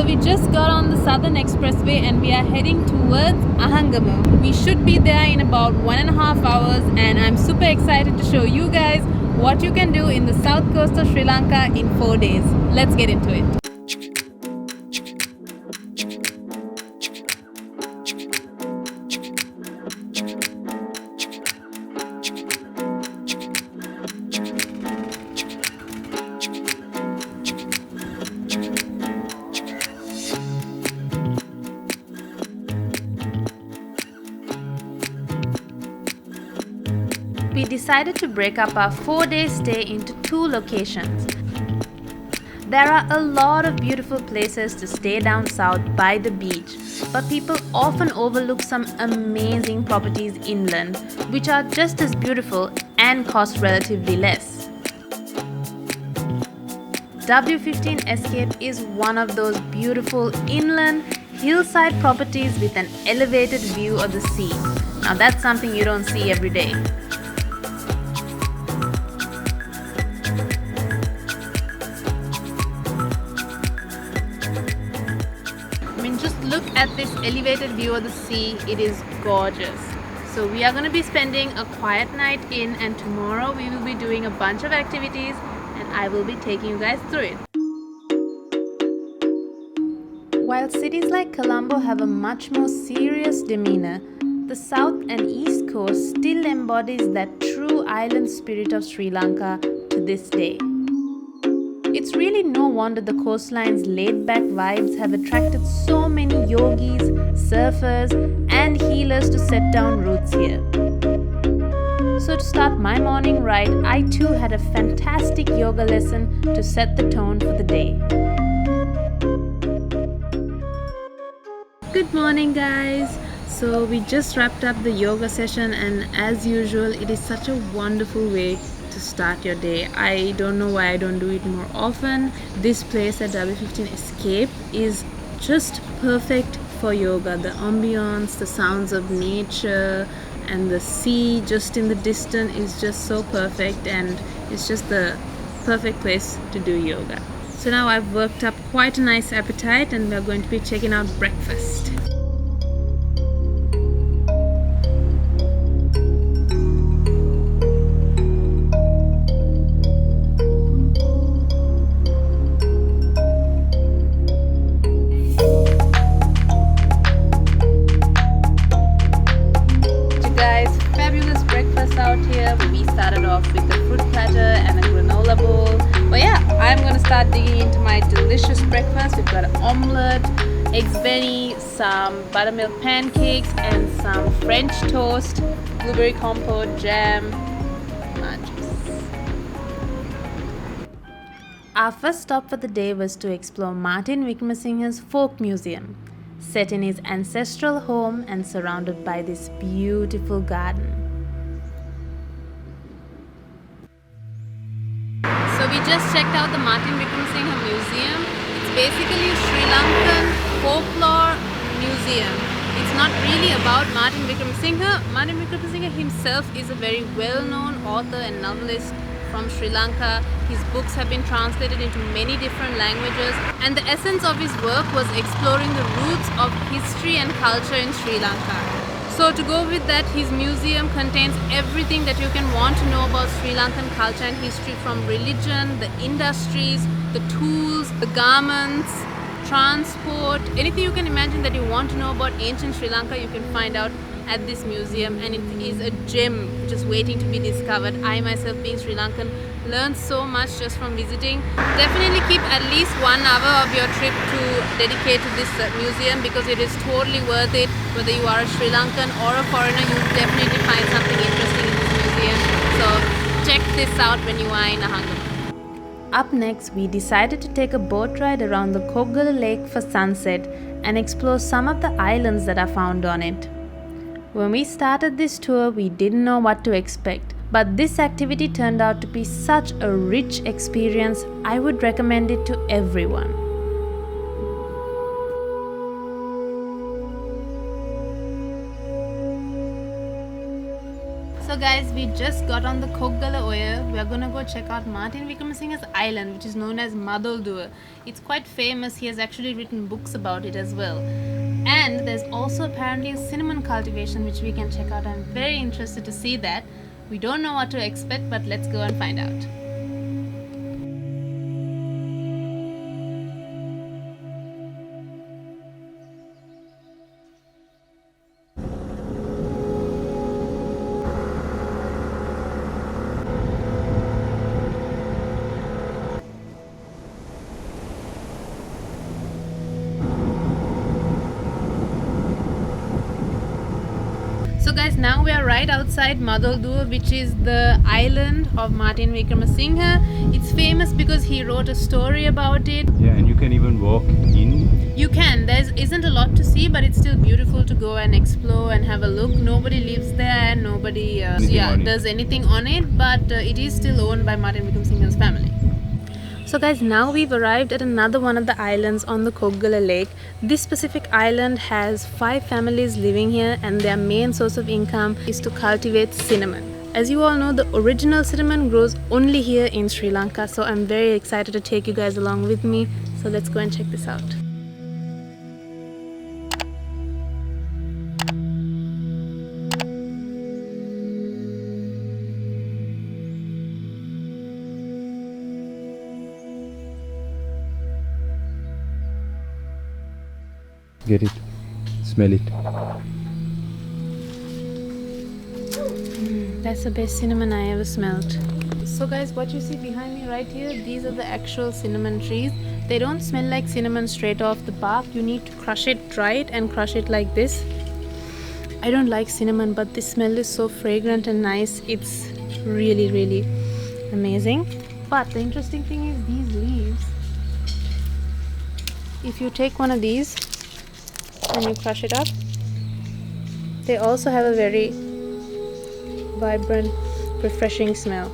So we just got on the Southern Expressway and we are heading towards Ahangama. We should be there in about 1.5 hours, and I'm super excited to show you guys what you can do in the south coast of Sri Lanka in 4 days. Let's get into it. We decided to break up our 4-day stay into 2 locations. There are a lot of beautiful places to stay down south by the beach, but people often overlook some amazing properties inland, which are just as beautiful and cost relatively less. W15 Escape is one of those beautiful inland hillside properties with an elevated view of the sea. Now that's something you don't see every day. Just look at this elevated view of the sea. It is gorgeous. So we are going to be spending a quiet night in, and tomorrow we will be doing a bunch of activities and I will be taking you guys through it. While cities like Colombo have a much more serious demeanor, the south and east coast still embodies that true island spirit of Sri Lanka to this day. It's really no wonder the coastline's laid-back vibes have attracted so many yogis, surfers, and healers to set down roots here. So to start my morning ride, I too had a fantastic yoga lesson to set the tone for the day. Good morning, guys! So we just wrapped up the yoga session, and as usual, it is such a wonderful way to start your day. I don't know why I don't do it more often. This place at W15 Escape is just perfect for yoga. The ambience, the sounds of nature, and the sea just in the distance is just so perfect, and it's just the perfect place to do yoga. So now I've worked up quite a nice appetite and we're going to be checking out breakfast. Out here, we started off with the fruit platter and a granola bowl. But yeah, I'm gonna start digging into my delicious breakfast. We've got an omelette, eggs benny, some buttermilk pancakes, and some French toast, blueberry compote, jam, munchies. Our first stop for the day was to explore Martin Wickramasinghe's folk museum, set in his ancestral home and surrounded by this beautiful garden. So we just checked out the Martin Wickramasinghe Museum. It's basically a Sri Lankan folklore museum. It's not really about Martin Wickramasinghe. Martin Wickramasinghe himself is a very well-known author and novelist from Sri Lanka. His books have been translated into many different languages, and the essence of his work was exploring the roots of history and culture in Sri Lanka. So to go with that, his museum contains everything that you can want to know about Sri Lankan culture and history, from religion, the industries, the tools, the garments, transport, anything you can imagine that you want to know about ancient Sri Lanka, you can find out at this museum, and it is a gem just waiting to be discovered. I myself, being Sri Lankan, learned so much just from visiting. Definitely keep at least 1 hour of your trip to dedicate to this museum, because it is totally worth it. Whether you are a Sri Lankan or a foreigner, you will definitely find something interesting in this museum. So check this out when you are in Ahangama. Up next, we decided to take a boat ride around the Koggala Lake for sunset and explore some of the islands that are found on it. When we started this tour, we didn't know what to expect, but this activity turned out to be such a rich experience. I would recommend it to everyone. So guys, we just got on the Koggala Lake. We are gonna go check out Martin Wickramasinghe's island, which is known as Madaldua. It's quite famous. He has actually written books about it as well. And there's also apparently a cinnamon cultivation which we can check out. I'm very interested to see that. We don't know what to expect, but let's go and find out. So guys, now we are right outside Madaldua, which is the island of Martin Wickramasinghe. It's famous because he wrote a story about it. Yeah, and you can even walk in. You can. There isn't a lot to see, but it's still beautiful to go and explore and have a look. Nobody lives there, nobody does anything on it, but it is still owned by Martin Wickramasinghe's family. So guys, now we've arrived at another one of the islands on the Koggala Lake. This specific island has 5 families living here, and their main source of income is to cultivate cinnamon. As you all know, the original cinnamon grows only here in Sri Lanka, so I'm very excited to take you guys along with me. So let's go and check this out. Get it, smell it. That's the best cinnamon I ever smelled. So guys, what you see behind me right here, these are the actual cinnamon trees. They don't smell like cinnamon straight off the bark. You need to crush it, dry it and crush it like this. I don't like cinnamon, but this smell is so fragrant and nice. It's really, really amazing. But the interesting thing is these leaves. If you take one of these and you crush it up, they also have a very vibrant, refreshing smell.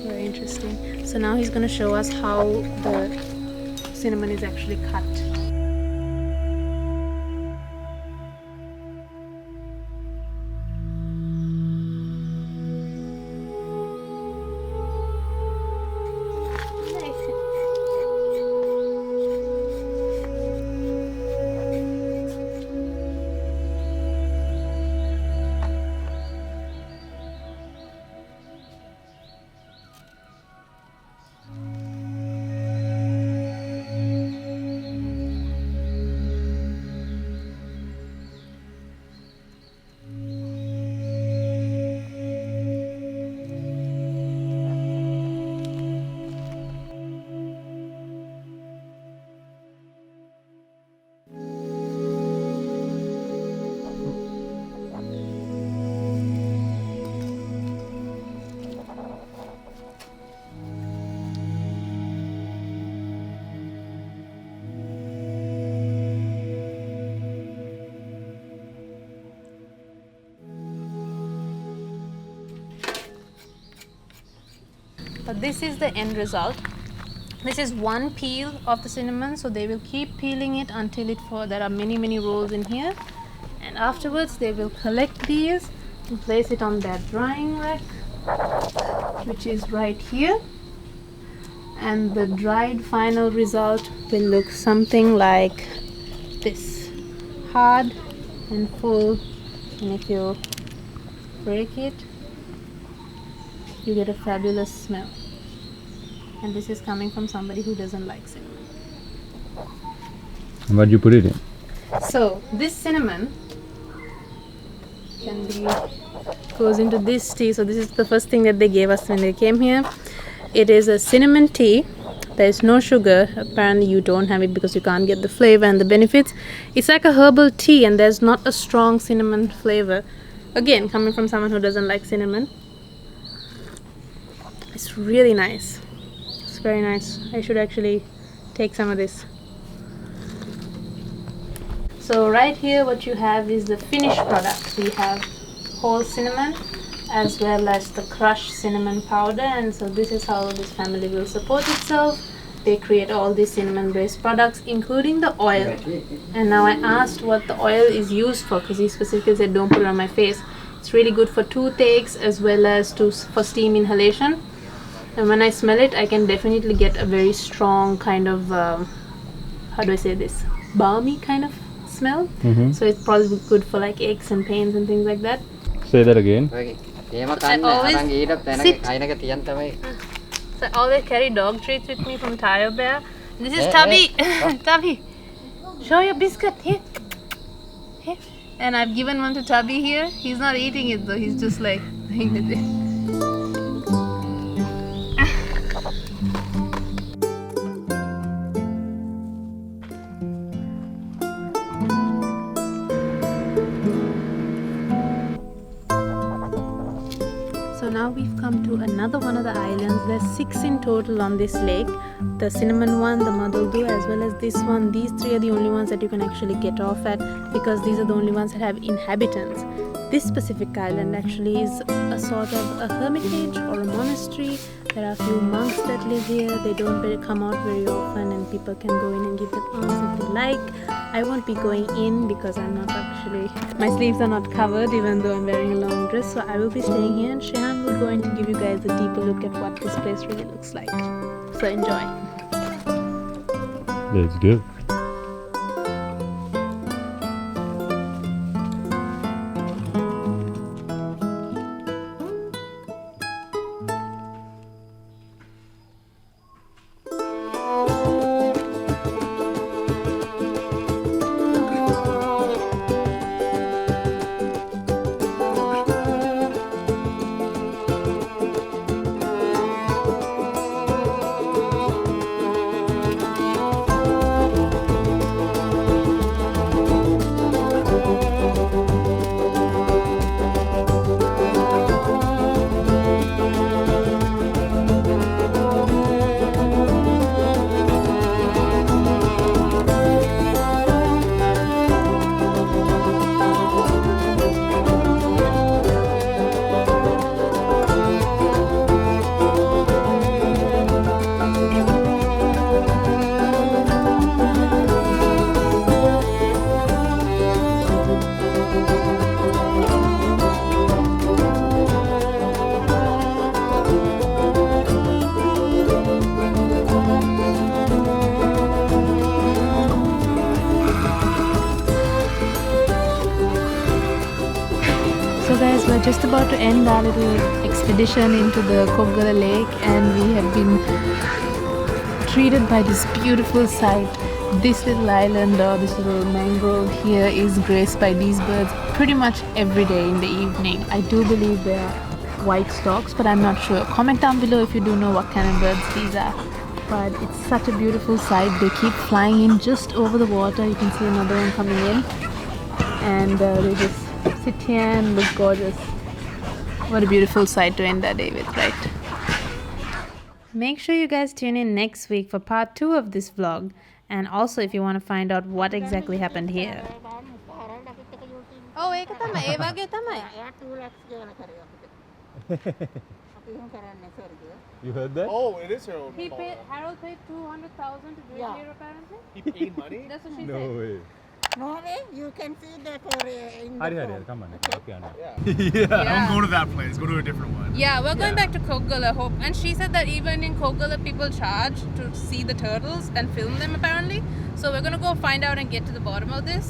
Very interesting. So now he's going to show us how the cinnamon is actually cut. But this is the end result. This is one peel of the cinnamon, so they will keep peeling it until there are many rolls in here, and afterwards they will collect these and place it on their drying rack, which is right here, and the dried final result will look something like this, hard and full, and if you break it, you get a fabulous smell. And this is coming from somebody who doesn't like cinnamon. What do you put it in? So this cinnamon goes into this tea. So this is the first thing that they gave us when they came here. It is a cinnamon tea. There is no sugar. Apparently you don't have it because you can't get the flavor and the benefits. It's like a herbal tea, and there's not a strong cinnamon flavor. Again, coming from someone who doesn't like cinnamon. It's really nice. It's very nice. I should actually take some of this. So right here what you have is the finished product. We have whole cinnamon as well as the crushed cinnamon powder, and so this is how this family will support itself. They create all these cinnamon based products including the oil. And now I asked what the oil is used for, because he specifically said don't put it on my face. It's really good for toothaches as well as for steam inhalation. And when I smell it, I can definitely get a very strong kind of, how do I say this, balmy kind of smell. So it's probably good for like aches and pains and things like that. Say that again. So I always carry dog treats with me from Tire Bear. This is Tubby. Tubby, show your biscuit here. Here. And I've given one to Tubby here. He's not eating it though. He's just like playing with it. So now we've come to another one of the islands. There's 6 in total on this lake. The cinnamon one, the Madaldu, as well as this one. These 3 are the only ones that you can actually get off at because these are the only ones that have inhabitants. This specific island actually is a sort of a hermitage or a monastery. There are a few monks that live here. They don't come out very often and people can go in and give them alms if they like. I won't be going in because I'm not actually, my sleeves are not covered even though I'm wearing a long dress. So I will be staying here and Shehan will go in to give you guys a deeper look at what this place really looks like. So enjoy. Let's go. So guys, we're just about to end our little expedition into the Koggala Lake and we have been treated by this beautiful sight. This little island or this little mangrove here is graced by these birds pretty much every day in the evening. I do believe they are white storks, but I'm not sure. Comment down below if you do know what kind of birds these are. But it's such a beautiful sight. They keep flying in just over the water. You can see another one coming in. And they just sit here and look gorgeous. What a beautiful sight to end our day with, right? Make sure you guys tune in next week for part 2 of this vlog. And also if you want to find out what exactly happened here. Oh, ඒක තමයි. ඒ වගේ තමයි. You heard that? Oh, it is her own. Harold paid 200,000 to do it here apparently. He paid money? That's what she No said. way. No way, you can see that for in the Hari, phone. come on. Okay, Anna. Don't go to that place. Go to a different one. Yeah, we're going back to Koggala. And she said that even in Koggala people charge to see the turtles and film them apparently. So we're gonna go find out and get to the bottom of this.